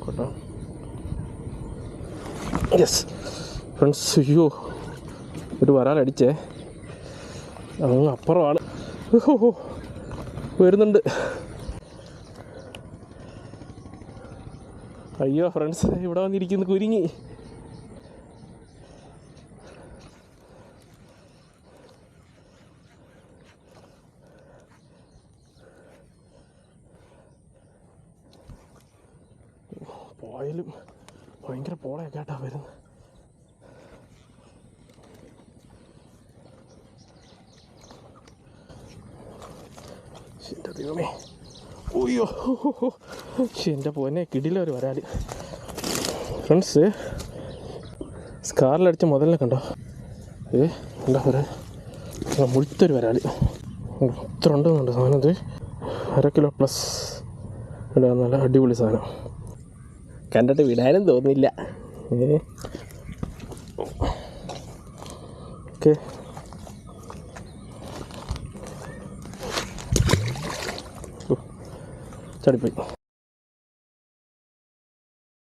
കേട്ടോ. Yes friends, അയ്യോ ഒരു വരാലടിച്ചേ, അങ്ങ് അപ്പുറം ആൾ വരുന്നുണ്ട്. അയ്യോ ഫ്രണ്ട്സ്, ഇവിടെ വന്നിരിക്കുന്നു കുരുങ്ങി. പോയാലും ഭയങ്കര പോളയൊക്കെ ആയിട്ടാ വരുന്നത്. എൻ്റെ ദൈവമേ, ഓയ്യോ എൻ്റെ പോന്നെ കിടിലൊരു വരാൽ. ഫ്രണ്ട്സ്, സ്കാറിലടിച്ച മുതലിനെ കണ്ടോ? എന്താ പറയുക, മുഴുത്തൊരു വരാൽ. ഇത്ര ഉണ്ടെന്നുണ്ട് സാധനം. ഇത് 1.5 കിലോ പ്ലസ്. നല്ല അടിപൊളി സാധനം, കണ്ടിട്ട് വിടാനും തോന്നില്ല. ഓക്കെ, ചടിപ്പോയി.